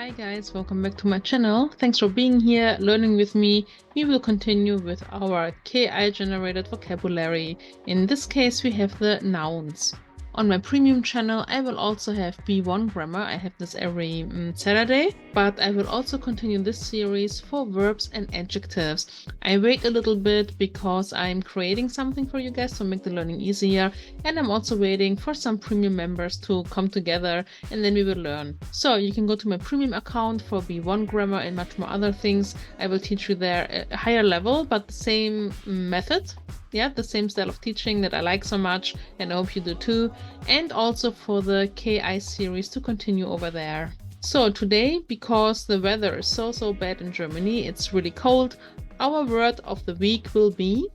Hi guys, welcome back to my channel. Thanks for being here, learning with me. We will continue with our KI generated vocabulary. In this case, we have the nouns. On my premium channel, I will also have B1 grammar. I have this every Saturday, but I will also continue this series for verbs and adjectives. I wait a little bit because I'm creating something for you guys to make the learning easier, and I'm also waiting for some premium members to come together, and then we will learn. So you can go to my premium account for B1 grammar and much more other things. I will teach you there a higher level, but the same method. Yeah, the same style of teaching that I like so much, and I hope you do too. And also for the KI series to continue over there. So today, because the weather is so bad in Germany, it's really cold, our word of the week will be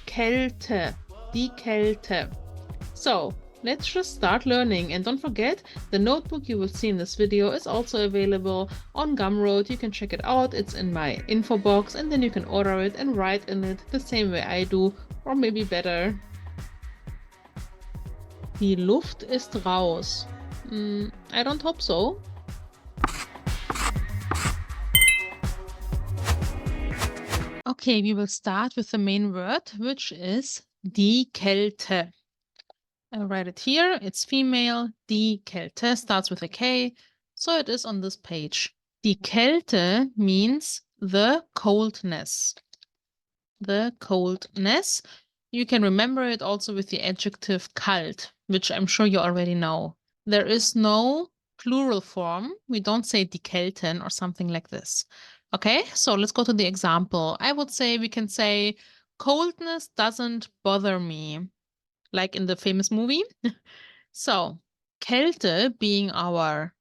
Kälte, die Kälte. So let's just start learning, and don't forget, the notebook you will see in this video is also available on Gumroad. You can check it out, it's in my info box, and then you can order it and write in it the same way I do, or maybe better. Die Luft ist raus. I don't hope so. Okay, we will start with the main word, which is die Kälte. I'll write it here. It's female. Die Kälte starts with a K, so it is on this page. Die Kälte means the coldness. The coldness. You can remember it also with the adjective kalt, which I'm sure you already know. There is no plural form. We don't say die Kälten or something like this. Okay, so let's go to the example. I would say we can say coldness doesn't bother me, like in the famous movie. So, Kälte being our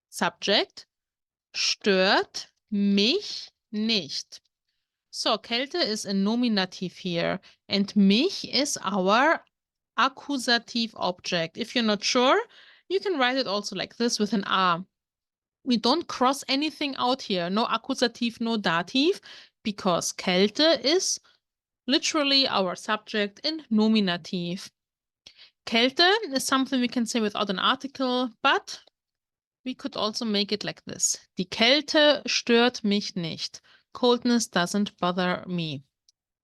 subject, stört mich nicht. So, Kälte is a nominative here, and mich is our accusative object. If you're not sure, you can write it also like this with an A. We don't cross anything out here, no accusative, no dative, because Kälte is literally our subject in nominative. Kälte is something we can say without an article, but we could also make it like this. Die Kälte stört mich nicht. Coldness doesn't bother me.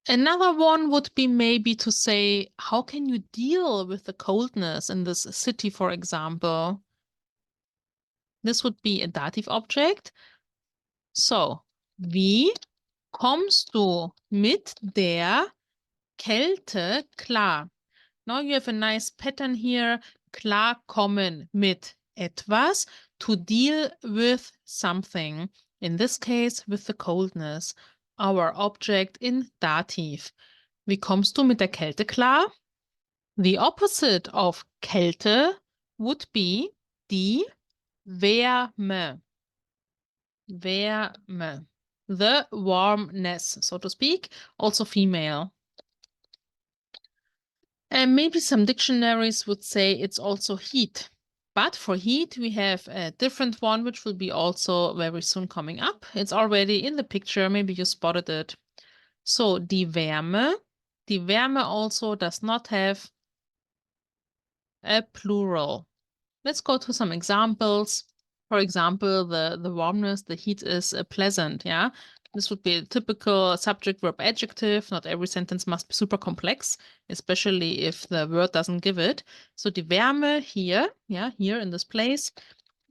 Another one would be maybe to say, how can you deal with the coldness in this city, for example? This would be a dative object. So, wie kommst du mit der Kälte klar? Now you have a nice pattern here. Klarkommen mit etwas, to deal with something. In this case, with the coldness. Our object in dative. Wie kommst du mit der Kälte klar? The opposite of Kälte would be die Wärme. Wärme. The warmness, so to speak, also female. And maybe some dictionaries would say it's also heat. But for heat, we have a different one, which will be also very soon coming up. It's already in the picture. Maybe you spotted it. So, die Wärme. Die Wärme also does not have a plural. Let's go to some examples. For example, the warmness, the heat is pleasant, yeah? This would be a typical subject, verb, adjective. Not every sentence must be super complex, especially if the word doesn't give it. So die Wärme here, yeah, here in this place,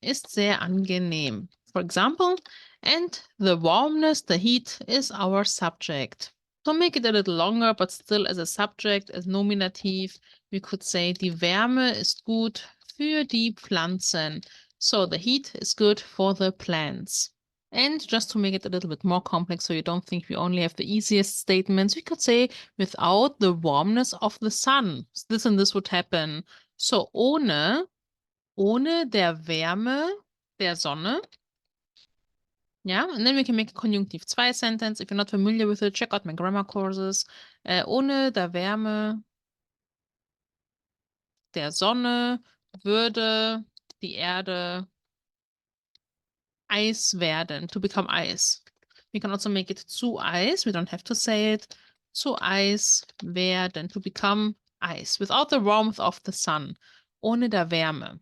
ist sehr angenehm, for example. And the warmness, the heat, is our subject. To make it a little longer, but still as a subject, as nominative, we could say die Wärme ist gut für die Pflanzen. So the heat is good for the plants. And just to make it a little bit more complex, so you don't think we only have the easiest statements, we could say without the warmness of the sun. This and this would happen. So ohne der Wärme der Sonne. Yeah, and then we can make a conjunctive 2 sentence. If you're not familiar with it, check out my grammar courses. Ohne der Wärme der Sonne würde die Erde Eis werden, to become ice. We can also make it zu Eis. We don't have to say it. Zu Eis werden, to become ice, without the warmth of the sun. Ohne der Wärme.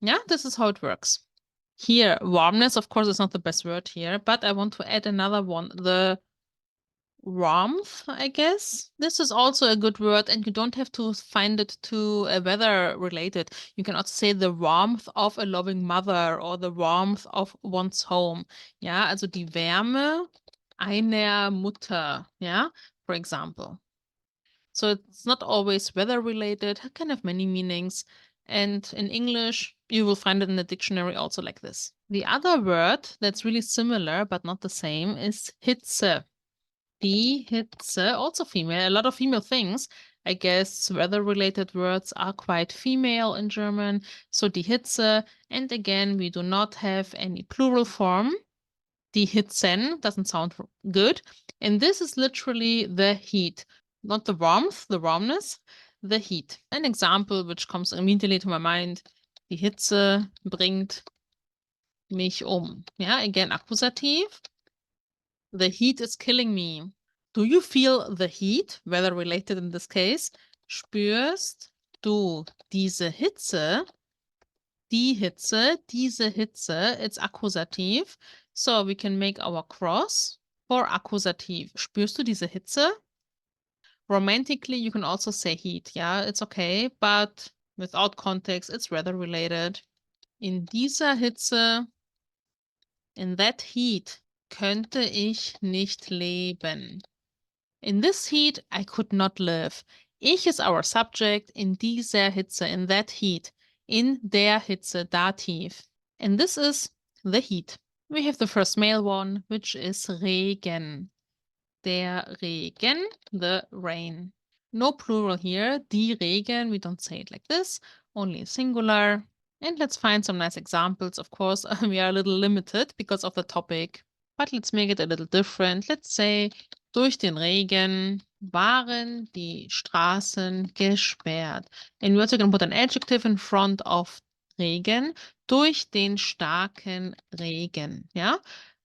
Yeah, this is how it works. Here, warmness, of course, is not the best word here, but I want to add another one, the warmth, I guess. This is also a good word, and you don't have to find it to weather related. You can also say the warmth of a loving mother or the warmth of one's home. Ja, also die Wärme einer Mutter, ja, for example. So it's not always weather related, it can have many meanings. And in English, you will find it in the dictionary also like this. The other word that's really similar but not the same is Hitze. Die Hitze, also female, a lot of female things. I guess weather-related words are quite female in German. So die Hitze, and again, we do not have any plural form. Die Hitzen doesn't sound good. And this is literally the heat, not the warmth, the warmness, the heat. An example which comes immediately to my mind, die Hitze bringt mich um. Yeah, again, Akkusativ. The heat is killing me. Do you feel the heat, weather related in this case? Spürst du diese Hitze? Die Hitze, diese Hitze, it's Akkusativ. So we can make our cross for Akkusativ. Spürst du diese Hitze? Romantically, you can also say heat. Yeah, it's okay, but without context, it's weather related. In dieser Hitze, in that heat, könnte ich nicht leben. In this heat, I could not live. Ich is our subject, in dieser Hitze, in that heat. In der Hitze, Dativ. And this is the heat. We have the first male one, which is Regen. Der Regen, the rain. No plural here. Die Regen, we don't say it like this, only singular. And let's find some nice examples. Of course, we are a little limited because of the topic, but let's make it a little different. Let's say, durch den Regen waren die Straßen gesperrt. And we're also going to put an adjective in front of Regen. Durch den starken Regen. Yeah?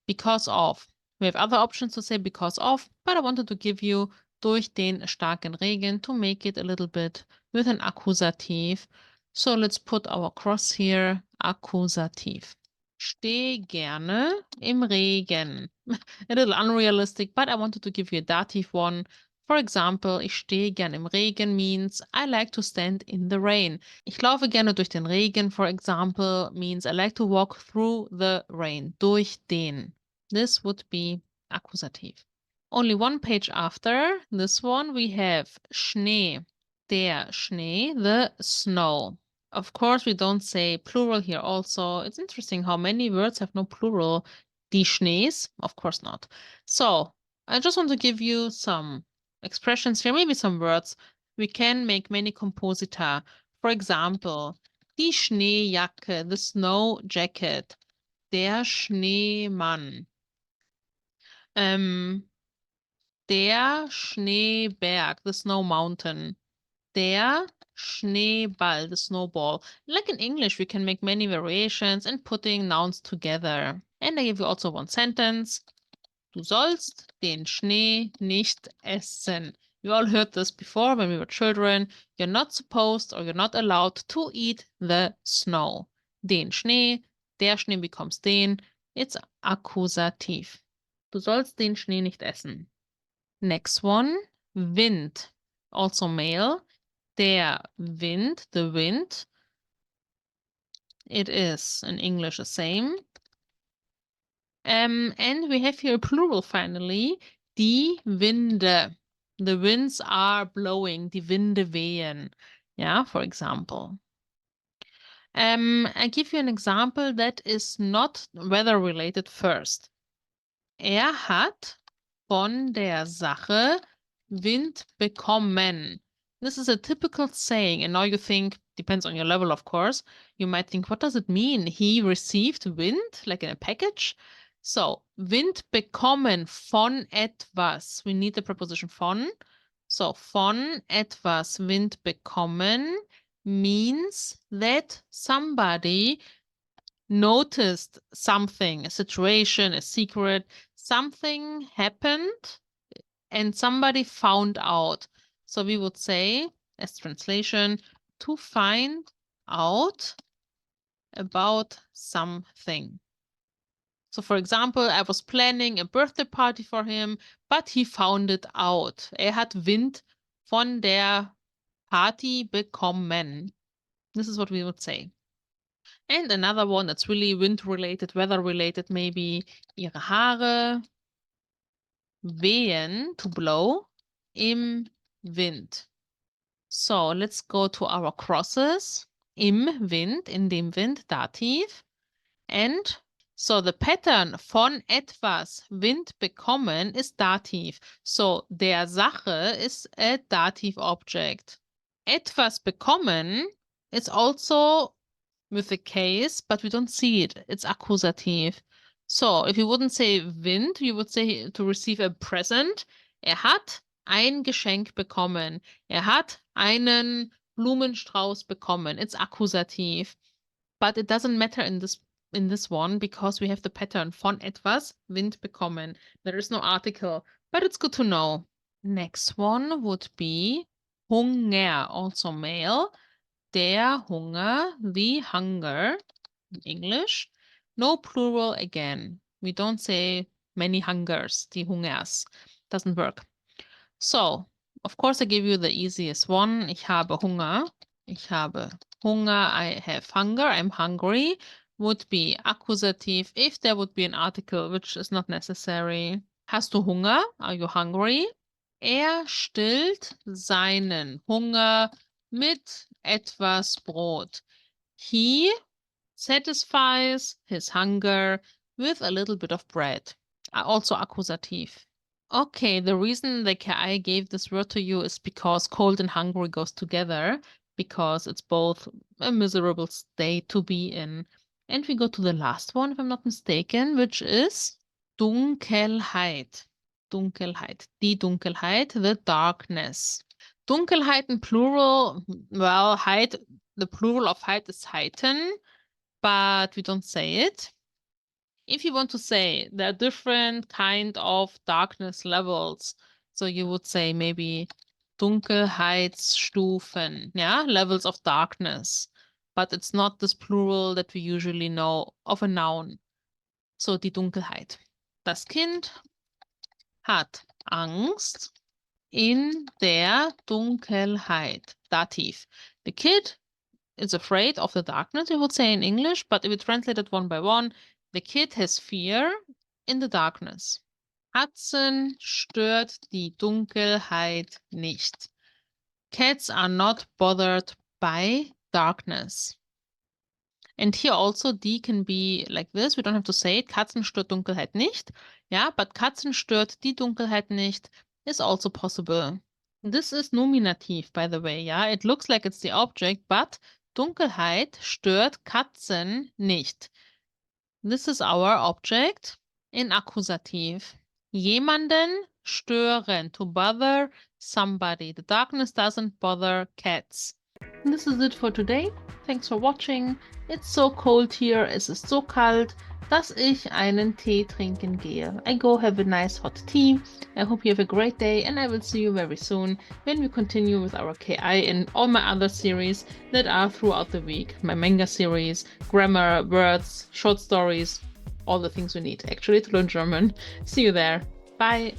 Because of. We have other options to say because of, but I wanted to give you durch den starken Regen to make it a little bit with an Akkusativ. So let's put our cross here, Akkusativ. Steh gerne im Regen. A little unrealistic, but I wanted to give you a dative one. For example, ich stehe gern im Regen means I like to stand in the rain. Ich laufe gerne durch den Regen, for example, means I like to walk through the rain. Durch den. This would be Akkusativ. Only one page after this one, we have Schnee. Der Schnee, the snow. Of course, we don't say plural here also. It's interesting how many words have no plural. Die Schnees? Of course not. So, I just want to give you some expressions here, maybe some words. We can make many composita. For example, die Schneejacke, the snow jacket. Der Schneemann. Der Schneeberg, the snow mountain. Der Schneeball, the snowball. Like in English, we can make many variations and putting nouns together. And I give you also one sentence. Du sollst den Schnee nicht essen. You all heard this before when we were children. You're not supposed or you're not allowed to eat the snow. Den Schnee, der Schnee becomes den. It's Akkusativ. Du sollst den Schnee nicht essen. Next one, Wind, also male. Der Wind, the wind. It is in English the same. And we have here a plural finally. Die Winde. The winds are blowing. Die Winde wehen. Yeah, for example. I give you an example that is not weather related first. Hat von der Sache Wind bekommen. This is a typical saying, and now you think, depends on your level, of course, you might think, what does it mean? He received wind, like in a package? So, Wind bekommen von etwas. We need the preposition von. So, von etwas Wind bekommen means that somebody noticed something, a situation, a secret, something happened and somebody found out. So we would say, as translation, to find out about something. So, for example, I was planning a birthday party for him, but he found it out. Hat Wind von der Party bekommen. This is what we would say. And another one that's really wind-related, weather-related, maybe ihre Haare wehen, to blow, im Wind. So let's go to our crosses. Im Wind, in dem Wind, Dativ. And so the pattern von etwas Wind bekommen is Dativ. So der Sache is a Dativ object. Etwas bekommen is also with the case, but we don't see it. It's Akkusativ. So if you wouldn't say Wind, you would say to receive a present. Hat ein Geschenk bekommen. Hat einen Blumenstrauß bekommen. It's Akkusativ. But it doesn't matter in this one because we have the pattern von etwas Wind bekommen. There is no article, but it's good to know. Next one would be Hunger, also male. Der Hunger, the hunger, in English. No plural again. We don't say many hungers, die Hungers. Doesn't work. So, of course, I give you the easiest one. Ich habe Hunger. Ich habe Hunger. I have hunger. I'm hungry. Would be accusative if there would be an article, which is not necessary. Hast du Hunger? Are you hungry? Stillt seinen Hunger mit etwas Brot. He satisfies his hunger with a little bit of bread. Also accusative. Okay, the reason that I gave this word to you is because cold and hungry goes together, because it's both a miserable state to be in. And we go to the last one, if I'm not mistaken, which is Dunkelheit. Dunkelheit. Die Dunkelheit, the darkness. Dunkelheit in plural, well, Heit, the plural of Heit is Heiten, but we don't say it. If you want to say there are different kind of darkness levels, so you would say maybe Dunkelheitsstufen, yeah, levels of darkness, but it's not this plural that we usually know of a noun. So die Dunkelheit. Das Kind hat Angst in der Dunkelheit. Dativ. The kid is afraid of the darkness, we would say in English, but if we translate it one by one, the kid has fear in the darkness. Katzen stört die Dunkelheit nicht. Cats are not bothered by darkness. And here also die can be like this. We don't have to say it. Katzen stört Dunkelheit nicht. Yeah, but Katzen stört die Dunkelheit nicht is also possible. This is nominative, by the way. Yeah, it looks like it's the object, but Dunkelheit stört Katzen nicht. This is our object in Akkusativ. Jemanden stören, to bother somebody. The darkness doesn't bother cats. And this is it for today. Thanks for watching. It's so cold here. Es ist so kalt, dass ich einen Tee trinken gehe. I go have a nice hot tea. I hope you have a great day and I will see you very soon when we continue with our KI and all my other series that are throughout the week. My manga series, grammar, words, short stories, all the things we need actually to learn German. See you there. Bye.